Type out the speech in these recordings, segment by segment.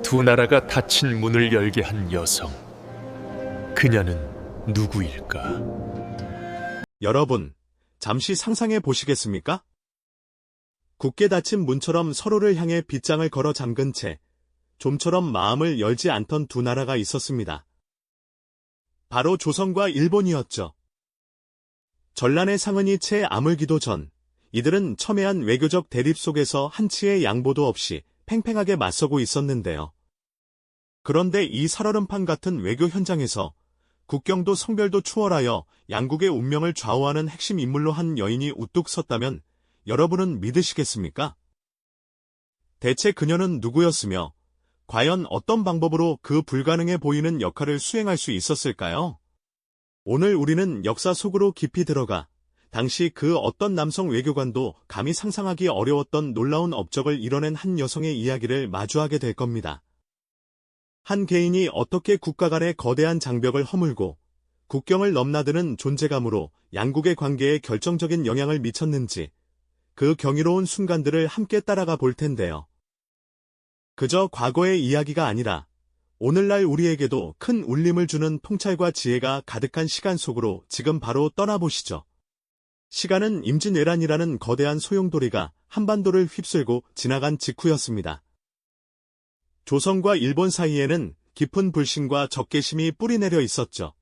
두 나라가 닫힌 문을 열게 한 여성. 그녀는 누구일까? 여러분, 잠시 상상해 보시겠습니까? 굳게 닫힌 문처럼 서로를 향해 빗장을 걸어 잠근 채 좀처럼 마음을 열지 않던 두 나라가 있었습니다. 바로 조선과 일본이었죠. 전란의 상흔이 채 아물기도 전, 이들은 첨예한 외교적 대립 속에서 한치의 양보도 없이 팽팽하게 맞서고 있었는데요. 그런데 이 살얼음판 같은 외교 현장에서 국경도 성별도 추월하여 양국의 운명을 좌우하는 핵심 인물로 한 여인이 우뚝 섰다면 여러분은 믿으시겠습니까? 대체 그녀는 누구였으며 과연 어떤 방법으로 그 불가능해 보이는 역할을 수행할 수 있었을까요? 오늘 우리는 역사 속으로 깊이 들어가 당시 그 어떤 남성 외교관도 감히 상상하기 어려웠던 놀라운 업적을 이뤄낸 한 여성의 이야기를 마주하게 될 겁니다. 한 개인이 어떻게 국가 간의 거대한 장벽을 허물고 국경을 넘나드는 존재감으로 양국의 관계에 결정적인 영향을 미쳤는지 그 경이로운 순간들을 함께 따라가 볼 텐데요. 그저 과거의 이야기가 아니라 오늘날 우리에게도 큰 울림을 주는 통찰과 지혜가 가득한 시간 속으로 지금 바로 떠나보시죠. 시간은 임진왜란이라는 거대한 소용돌이가 한반도를 휩쓸고 지나간 직후였습니다. 조선과 일본 사이에는 깊은 불신과 적개심이 뿌리내려 있었죠.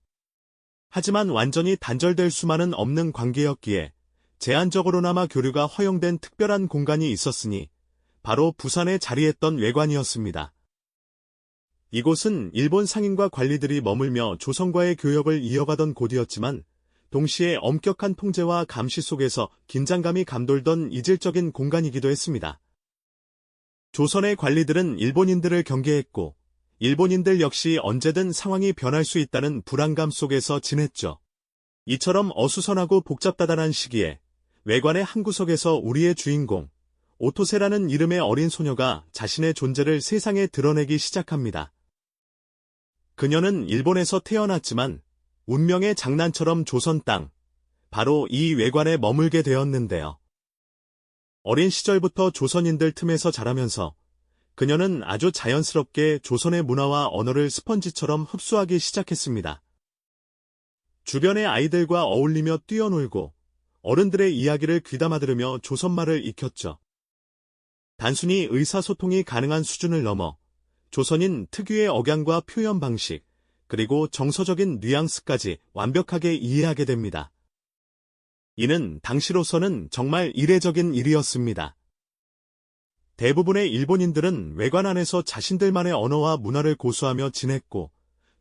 하지만 완전히 단절될 수만은 없는 관계였기에 제한적으로나마 교류가 허용된 특별한 공간이 있었으니 바로 부산에 자리했던 외관이었습니다. 이곳은 일본 상인과 관리들이 머물며 조선과의 교역을 이어가던 곳이었지만 동시에 엄격한 통제와 감시 속에서 긴장감이 감돌던 이질적인 공간이기도 했습니다. 조선의 관리들은 일본인들을 경계했고 일본인들 역시 언제든 상황이 변할 수 있다는 불안감 속에서 지냈죠. 이처럼 어수선하고 복잡다단한 시기에 외관의 한 구석에서 우리의 주인공 오토세라는 이름의 어린 소녀가 자신의 존재를 세상에 드러내기 시작합니다. 그녀는 일본에서 태어났지만 운명의 장난처럼 조선 땅, 바로 이 외관에 머물게 되었는데요. 어린 시절부터 조선인들 틈에서 자라면서 그녀는 아주 자연스럽게 조선의 문화와 언어를 스펀지처럼 흡수하기 시작했습니다. 주변의 아이들과 어울리며 뛰어놀고 어른들의 이야기를 귀담아 들으며 조선말을 익혔죠. 단순히 의사소통이 가능한 수준을 넘어 조선인 특유의 억양과 표현 방식, 그리고 정서적인 뉘앙스까지 완벽하게 이해하게 됩니다. 이는 당시로서는 정말 이례적인 일이었습니다. 대부분의 일본인들은 외관 안에서 자신들만의 언어와 문화를 고수하며 지냈고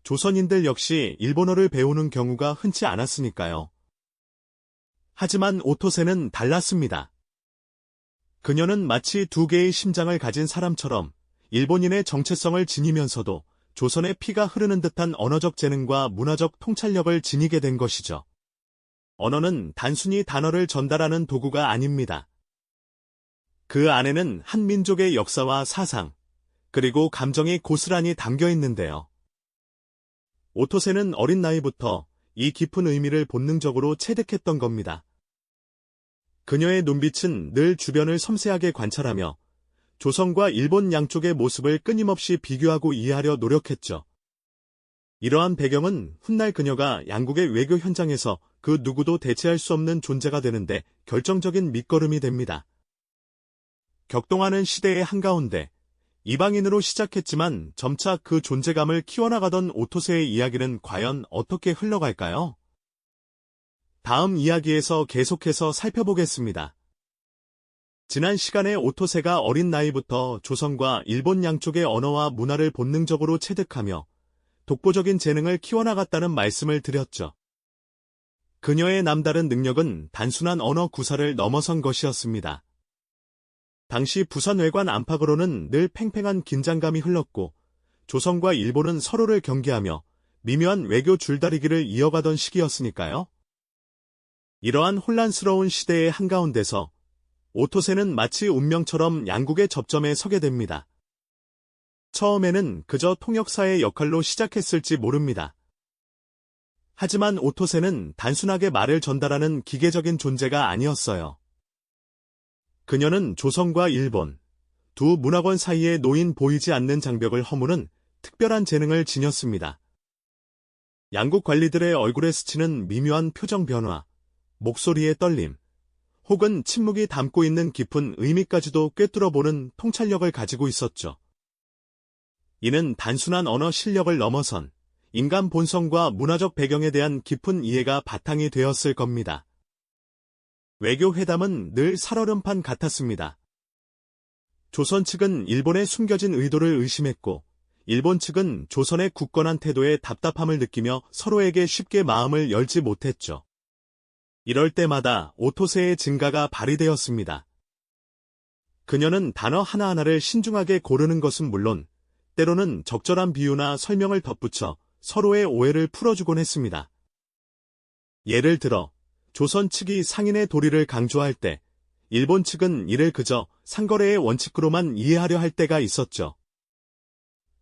조선인들 역시 일본어를 배우는 경우가 흔치 않았으니까요. 하지만 오토세는 달랐습니다. 그녀는 마치 두 개의 심장을 가진 사람처럼 일본인의 정체성을 지니면서도 조선의 피가 흐르는 듯한 언어적 재능과 문화적 통찰력을 지니게 된 것이죠. 언어는 단순히 단어를 전달하는 도구가 아닙니다. 그 안에는 한 민족의 역사와 사상, 그리고 감정이 고스란히 담겨 있는데요. 오토세는 어린 나이부터 이 깊은 의미를 본능적으로 체득했던 겁니다. 그녀의 눈빛은 늘 주변을 섬세하게 관찰하며 조선과 일본 양쪽의 모습을 끊임없이 비교하고 이해하려 노력했죠. 이러한 배경은 훗날 그녀가 양국의 외교 현장에서 그 누구도 대체할 수 없는 존재가 되는데 결정적인 밑거름이 됩니다. 격동하는 시대의 한가운데 이방인으로 시작했지만 점차 그 존재감을 키워나가던 오토세의 이야기는 과연 어떻게 흘러갈까요? 다음 이야기에서 계속해서 살펴보겠습니다. 지난 시간에 오토세가 어린 나이부터 조선과 일본 양쪽의 언어와 문화를 본능적으로 체득하며 독보적인 재능을 키워나갔다는 말씀을 드렸죠. 그녀의 남다른 능력은 단순한 언어 구사를 넘어선 것이었습니다. 당시 부산 외관 안팎으로는 늘 팽팽한 긴장감이 흘렀고 조선과 일본은 서로를 경계하며 미묘한 외교 줄다리기를 이어가던 시기였으니까요. 이러한 혼란스러운 시대의 한가운데서 오토세는 마치 운명처럼 양국의 접점에 서게 됩니다. 처음에는 그저 통역사의 역할로 시작했을지 모릅니다. 하지만 오토세는 단순하게 말을 전달하는 기계적인 존재가 아니었어요. 그녀는 조선과 일본, 두 문화권 사이에 놓인 보이지 않는 장벽을 허무는 특별한 재능을 지녔습니다. 양국 관리들의 얼굴에 스치는 미묘한 표정 변화, 목소리의 떨림, 혹은 침묵이 담고 있는 깊은 의미까지도 꿰뚫어보는 통찰력을 가지고 있었죠. 이는 단순한 언어 실력을 넘어선 인간 본성과 문화적 배경에 대한 깊은 이해가 바탕이 되었을 겁니다. 외교 회담은 늘 살얼음판 같았습니다. 조선 측은 일본의 숨겨진 의도를 의심했고, 일본 측은 조선의 굳건한 태도에 답답함을 느끼며 서로에게 쉽게 마음을 열지 못했죠. 이럴 때마다 오토세의 증가가 발휘되었습니다. 그녀는 단어 하나하나를 신중하게 고르는 것은 물론, 때로는 적절한 비유나 설명을 덧붙여 서로의 오해를 풀어주곤 했습니다. 예를 들어, 조선 측이 상인의 도리를 강조할 때, 일본 측은 이를 그저 상거래의 원칙으로만 이해하려 할 때가 있었죠.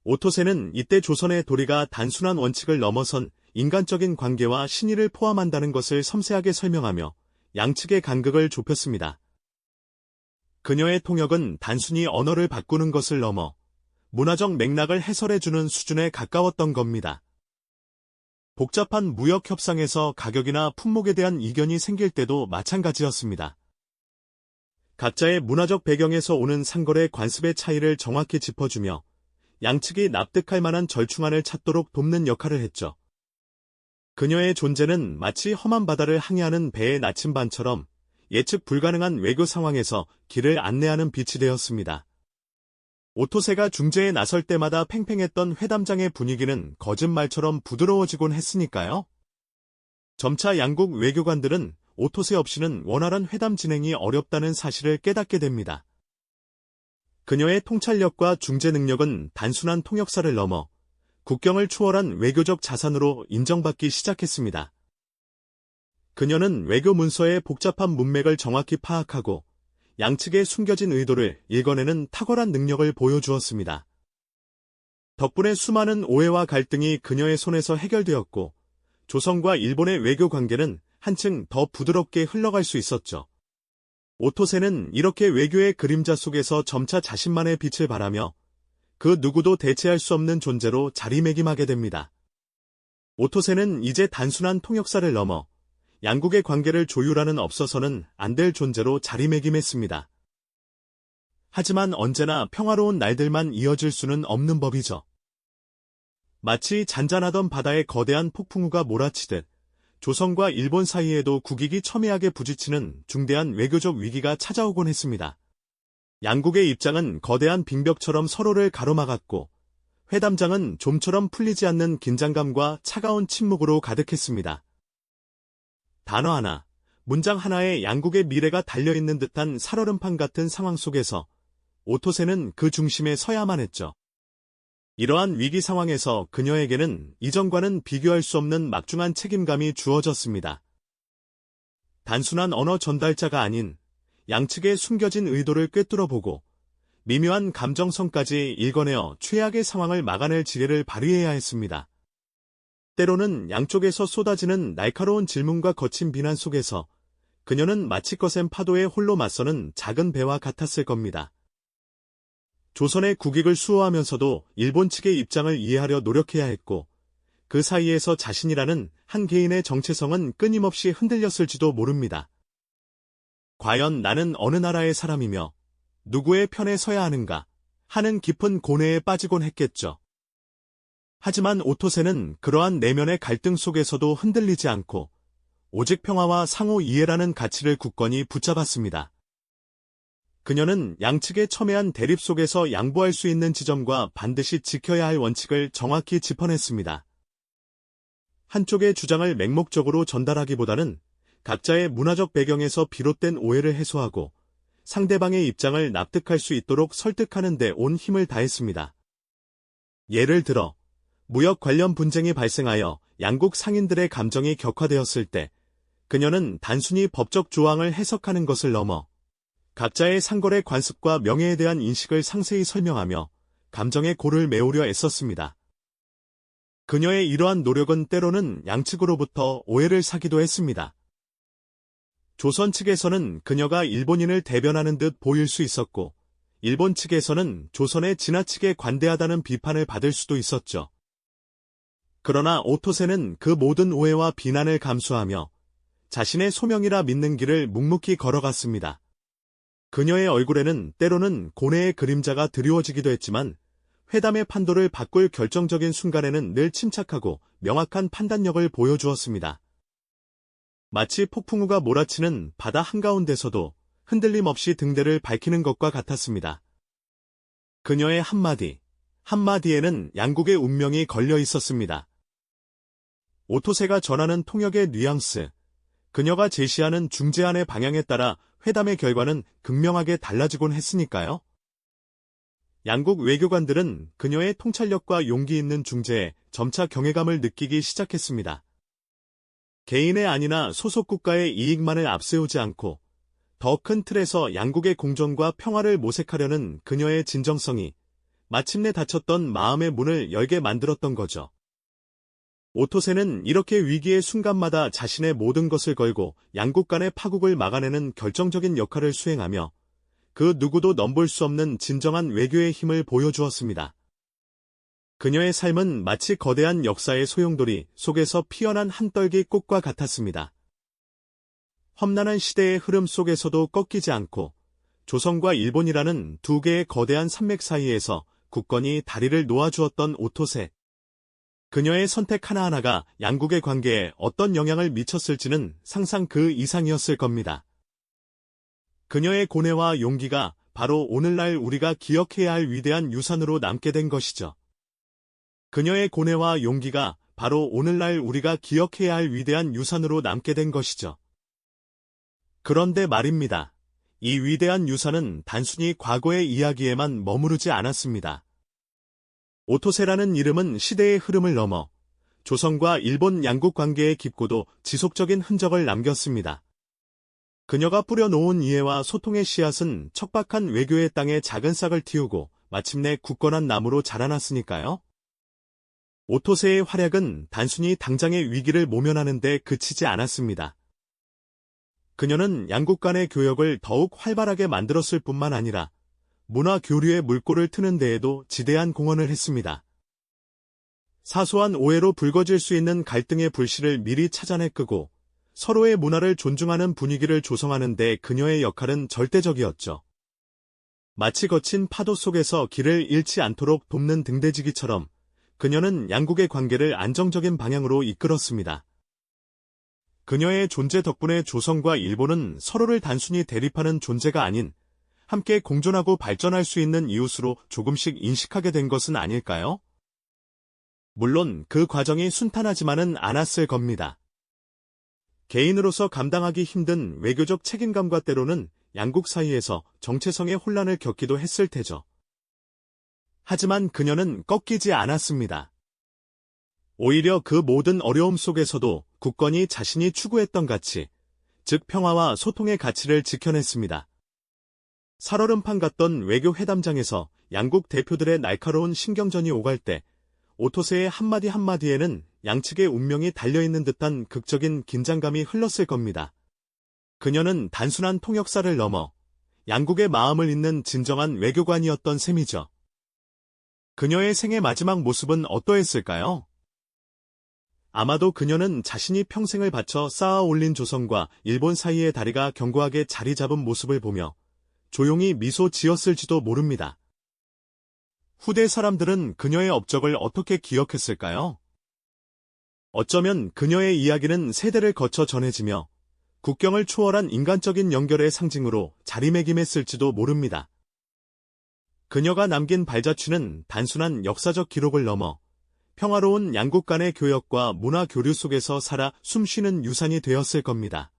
오토세는 이때 조선의 도리가 단순한 원칙을 넘어선 인간적인 관계와 신의를 포함한다는 것을 섬세하게 설명하며 양측의 간극을 좁혔습니다. 그녀의 통역은 단순히 언어를 바꾸는 것을 넘어 문화적 맥락을 해설해주는 수준에 가까웠던 겁니다. 복잡한 무역 협상에서 가격이나 품목에 대한 이견이 생길 때도 마찬가지였습니다. 각자의 문화적 배경에서 오는 상거래 관습의 차이를 정확히 짚어주며 양측이 납득할 만한 절충안을 찾도록 돕는 역할을 했죠. 그녀의 존재는 마치 험한 바다를 항해하는 배의 나침반처럼 예측 불가능한 외교 상황에서 길을 안내하는 빛이 되었습니다. 오토세가 중재에 나설 때마다 팽팽했던 회담장의 분위기는 거짓말처럼 부드러워지곤 했으니까요. 점차 양국 외교관들은 오토세 없이는 원활한 회담 진행이 어렵다는 사실을 깨닫게 됩니다. 그녀의 통찰력과 중재 능력은 단순한 통역사를 넘어 국경을 초월한 외교적 자산으로 인정받기 시작했습니다. 그녀는 외교 문서의 복잡한 문맥을 정확히 파악하고 양측의 숨겨진 의도를 읽어내는 탁월한 능력을 보여주었습니다. 덕분에 수많은 오해와 갈등이 그녀의 손에서 해결되었고, 조선과 일본의 외교 관계는 한층 더 부드럽게 흘러갈 수 있었죠. 오토세는 이렇게 외교의 그림자 속에서 점차 자신만의 빛을 발하며 그 누구도 대체할 수 없는 존재로 자리매김하게 됩니다. 오토세는 이제 단순한 통역사를 넘어 양국의 관계를 조율하는 없어서는 안 될 존재로 자리매김했습니다. 하지만 언제나 평화로운 날들만 이어질 수는 없는 법이죠. 마치 잔잔하던 바다에 거대한 폭풍우가 몰아치듯 조선과 일본 사이에도 국익이 첨예하게 부딪히는 중대한 외교적 위기가 찾아오곤 했습니다. 양국의 입장은 거대한 빙벽처럼 서로를 가로막았고, 회담장은 좀처럼 풀리지 않는 긴장감과 차가운 침묵으로 가득했습니다. 단어 하나, 문장 하나에 양국의 미래가 달려있는 듯한 살얼음판 같은 상황 속에서 오토세는 그 중심에 서야만 했죠. 이러한 위기 상황에서 그녀에게는 이전과는 비교할 수 없는 막중한 책임감이 주어졌습니다. 단순한 언어 전달자가 아닌 양측의 숨겨진 의도를 꿰뚫어보고 미묘한 감정선까지 읽어내어 최악의 상황을 막아낼 지혜를 발휘해야 했습니다. 때로는 양쪽에서 쏟아지는 날카로운 질문과 거친 비난 속에서 그녀는 마치 거센 파도에 홀로 맞서는 작은 배와 같았을 겁니다. 조선의 국익을 수호하면서도 일본 측의 입장을 이해하려 노력해야 했고, 그 사이에서 자신이라는 한 개인의 정체성은 끊임없이 흔들렸을지도 모릅니다. 과연 나는 어느 나라의 사람이며 누구의 편에 서야 하는가 하는 깊은 고뇌에 빠지곤 했겠죠. 하지만 오토세는 그러한 내면의 갈등 속에서도 흔들리지 않고 오직 평화와 상호 이해라는 가치를 굳건히 붙잡았습니다. 그녀는 양측의 첨예한 대립 속에서 양보할 수 있는 지점과 반드시 지켜야 할 원칙을 정확히 짚어냈습니다. 한쪽의 주장을 맹목적으로 전달하기보다는 각자의 문화적 배경에서 비롯된 오해를 해소하고 상대방의 입장을 납득할 수 있도록 설득하는 데 온 힘을 다했습니다. 예를 들어, 무역 관련 분쟁이 발생하여 양국 상인들의 감정이 격화되었을 때 그녀는 단순히 법적 조항을 해석하는 것을 넘어 각자의 상거래 관습과 명예에 대한 인식을 상세히 설명하며 감정의 골을 메우려 애썼습니다. 그녀의 이러한 노력은 때로는 양측으로부터 오해를 사기도 했습니다. 조선 측에서는 그녀가 일본인을 대변하는 듯 보일 수 있었고, 일본 측에서는 조선에 지나치게 관대하다는 비판을 받을 수도 있었죠. 그러나 오토세는 그 모든 오해와 비난을 감수하며 자신의 소명이라 믿는 길을 묵묵히 걸어갔습니다. 그녀의 얼굴에는 때로는 고뇌의 그림자가 드리워지기도 했지만 회담의 판도를 바꿀 결정적인 순간에는 늘 침착하고 명확한 판단력을 보여주었습니다. 마치 폭풍우가 몰아치는 바다 한가운데서도 흔들림 없이 등대를 밝히는 것과 같았습니다. 그녀의 한마디에는 양국의 운명이 걸려 있었습니다. 오토세가 전하는 통역의 뉘앙스, 그녀가 제시하는 중재안의 방향에 따라 회담의 결과는 극명하게 달라지곤 했으니까요. 양국 외교관들은 그녀의 통찰력과 용기 있는 중재에 점차 경외감을 느끼기 시작했습니다. 개인의 안위나 소속 국가의 이익만을 앞세우지 않고 더 큰 틀에서 양국의 공존과 평화를 모색하려는 그녀의 진정성이 마침내 닫혔던 마음의 문을 열게 만들었던 거죠. 오토세는 이렇게 위기의 순간마다 자신의 모든 것을 걸고 양국 간의 파국을 막아내는 결정적인 역할을 수행하며 그 누구도 넘볼 수 없는 진정한 외교의 힘을 보여주었습니다. 그녀의 삶은 마치 거대한 역사의 소용돌이 속에서 피어난 한 떨기 꽃과 같았습니다. 험난한 시대의 흐름 속에서도 꺾이지 않고 조선과 일본이라는 두 개의 거대한 산맥 사이에서 굳건히 다리를 놓아주었던 오토세. 그녀의 선택 하나하나가 양국의 관계에 어떤 영향을 미쳤을지는 상상 그 이상이었을 겁니다. 그녀의 고뇌와 용기가 바로 오늘날 우리가 기억해야 할 위대한 유산으로 남게 된 것이죠. 그녀의 고뇌와 용기가 바로 오늘날 우리가 기억해야 할 위대한 유산으로 남게 된 것이죠. 그런데 말입니다. 이 위대한 유산은 단순히 과거의 이야기에만 머무르지 않았습니다. 오토세라는 이름은 시대의 흐름을 넘어 조선과 일본 양국 관계의 깊고도 지속적인 흔적을 남겼습니다. 그녀가 뿌려놓은 이해와 소통의 씨앗은 척박한 외교의 땅에 작은 싹을 틔우고 마침내 굳건한 나무로 자라났으니까요. 오토세의 활약은 단순히 당장의 위기를 모면하는 데 그치지 않았습니다. 그녀는 양국 간의 교역을 더욱 활발하게 만들었을 뿐만 아니라 문화 교류의 물꼬를 트는 데에도 지대한 공헌을 했습니다. 사소한 오해로 불거질 수 있는 갈등의 불씨를 미리 찾아내 끄고 서로의 문화를 존중하는 분위기를 조성하는 데 그녀의 역할은 절대적이었죠. 마치 거친 파도 속에서 길을 잃지 않도록 돕는 등대지기처럼 그녀는 양국의 관계를 안정적인 방향으로 이끌었습니다. 그녀의 존재 덕분에 조선과 일본은 서로를 단순히 대립하는 존재가 아닌 함께 공존하고 발전할 수 있는 이웃으로 조금씩 인식하게 된 것은 아닐까요? 물론 그 과정이 순탄하지만은 않았을 겁니다. 개인으로서 감당하기 힘든 외교적 책임감과 때로는 양국 사이에서 정체성의 혼란을 겪기도 했을 테죠. 하지만 그녀는 꺾이지 않았습니다. 오히려 그 모든 어려움 속에서도 굳건히 자신이 추구했던 가치, 즉 평화와 소통의 가치를 지켜냈습니다. 살얼음판 같던 외교 회담장에서 양국 대표들의 날카로운 신경전이 오갈 때 오토세의 한마디 한마디에는 양측의 운명이 달려있는 듯한 극적인 긴장감이 흘렀을 겁니다. 그녀는 단순한 통역사를 넘어 양국의 마음을 잇는 진정한 외교관이었던 셈이죠. 그녀의 생애 마지막 모습은 어떠했을까요? 아마도 그녀는 자신이 평생을 바쳐 쌓아 올린 조선과 일본 사이의 다리가 견고하게 자리 잡은 모습을 보며 조용히 미소 지었을지도 모릅니다. 후대 사람들은 그녀의 업적을 어떻게 기억했을까요? 어쩌면 그녀의 이야기는 세대를 거쳐 전해지며 국경을 초월한 인간적인 연결의 상징으로 자리매김했을지도 모릅니다. 그녀가 남긴 발자취는 단순한 역사적 기록을 넘어 평화로운 양국 간의 교역과 문화 교류 속에서 살아 숨쉬는 유산이 되었을 겁니다.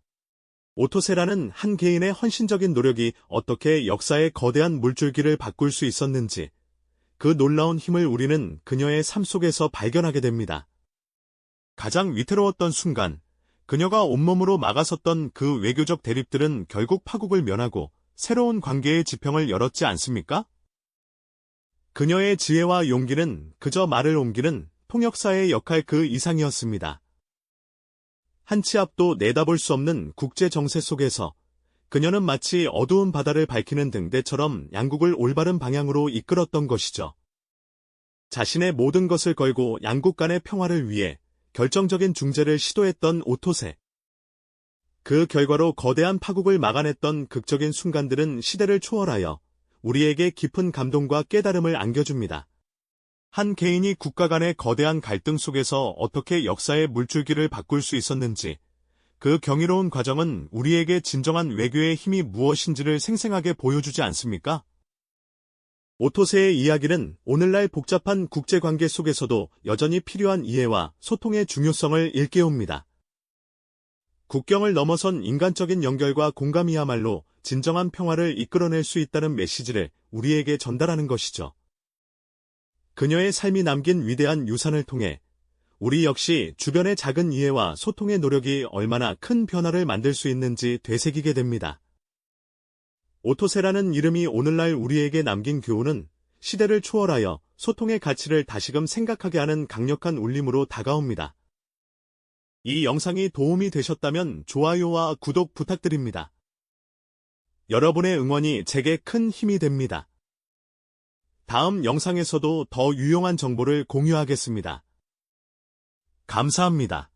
오토세라는 한 개인의 헌신적인 노력이 어떻게 역사의 거대한 물줄기를 바꿀 수 있었는지, 그 놀라운 힘을 우리는 그녀의 삶 속에서 발견하게 됩니다. 가장 위태로웠던 순간, 그녀가 온몸으로 막아섰던 그 외교적 대립들은 결국 파국을 면하고 새로운 관계의 지평을 열었지 않습니까? 그녀의 지혜와 용기는 그저 말을 옮기는 통역사의 역할 그 이상이었습니다. 한 치 앞도 내다볼 수 없는 국제 정세 속에서 그녀는 마치 어두운 바다를 밝히는 등대처럼 양국을 올바른 방향으로 이끌었던 것이죠. 자신의 모든 것을 걸고 양국 간의 평화를 위해 결정적인 중재를 시도했던 오토세. 그 결과로 거대한 파국을 막아냈던 극적인 순간들은 시대를 초월하여 우리에게 깊은 감동과 깨달음을 안겨줍니다. 한 개인이 국가 간의 거대한 갈등 속에서 어떻게 역사의 물줄기를 바꿀 수 있었는지, 그 경이로운 과정은 우리에게 진정한 외교의 힘이 무엇인지를 생생하게 보여주지 않습니까? 오토세의 이야기는 오늘날 복잡한 국제관계 속에서도 여전히 필요한 이해와 소통의 중요성을 일깨웁니다. 국경을 넘어선 인간적인 연결과 공감이야말로 진정한 평화를 이끌어낼 수 있다는 메시지를 우리에게 전달하는 것이죠. 그녀의 삶이 남긴 위대한 유산을 통해 우리 역시 주변의 작은 이해와 소통의 노력이 얼마나 큰 변화를 만들 수 있는지 되새기게 됩니다. 오토세라는 이름이 오늘날 우리에게 남긴 교훈은 시대를 초월하여 소통의 가치를 다시금 생각하게 하는 강력한 울림으로 다가옵니다. 이 영상이 도움이 되셨다면 좋아요와 구독 부탁드립니다. 여러분의 응원이 제게 큰 힘이 됩니다. 다음 영상에서도 더 유용한 정보를 공유하겠습니다. 감사합니다.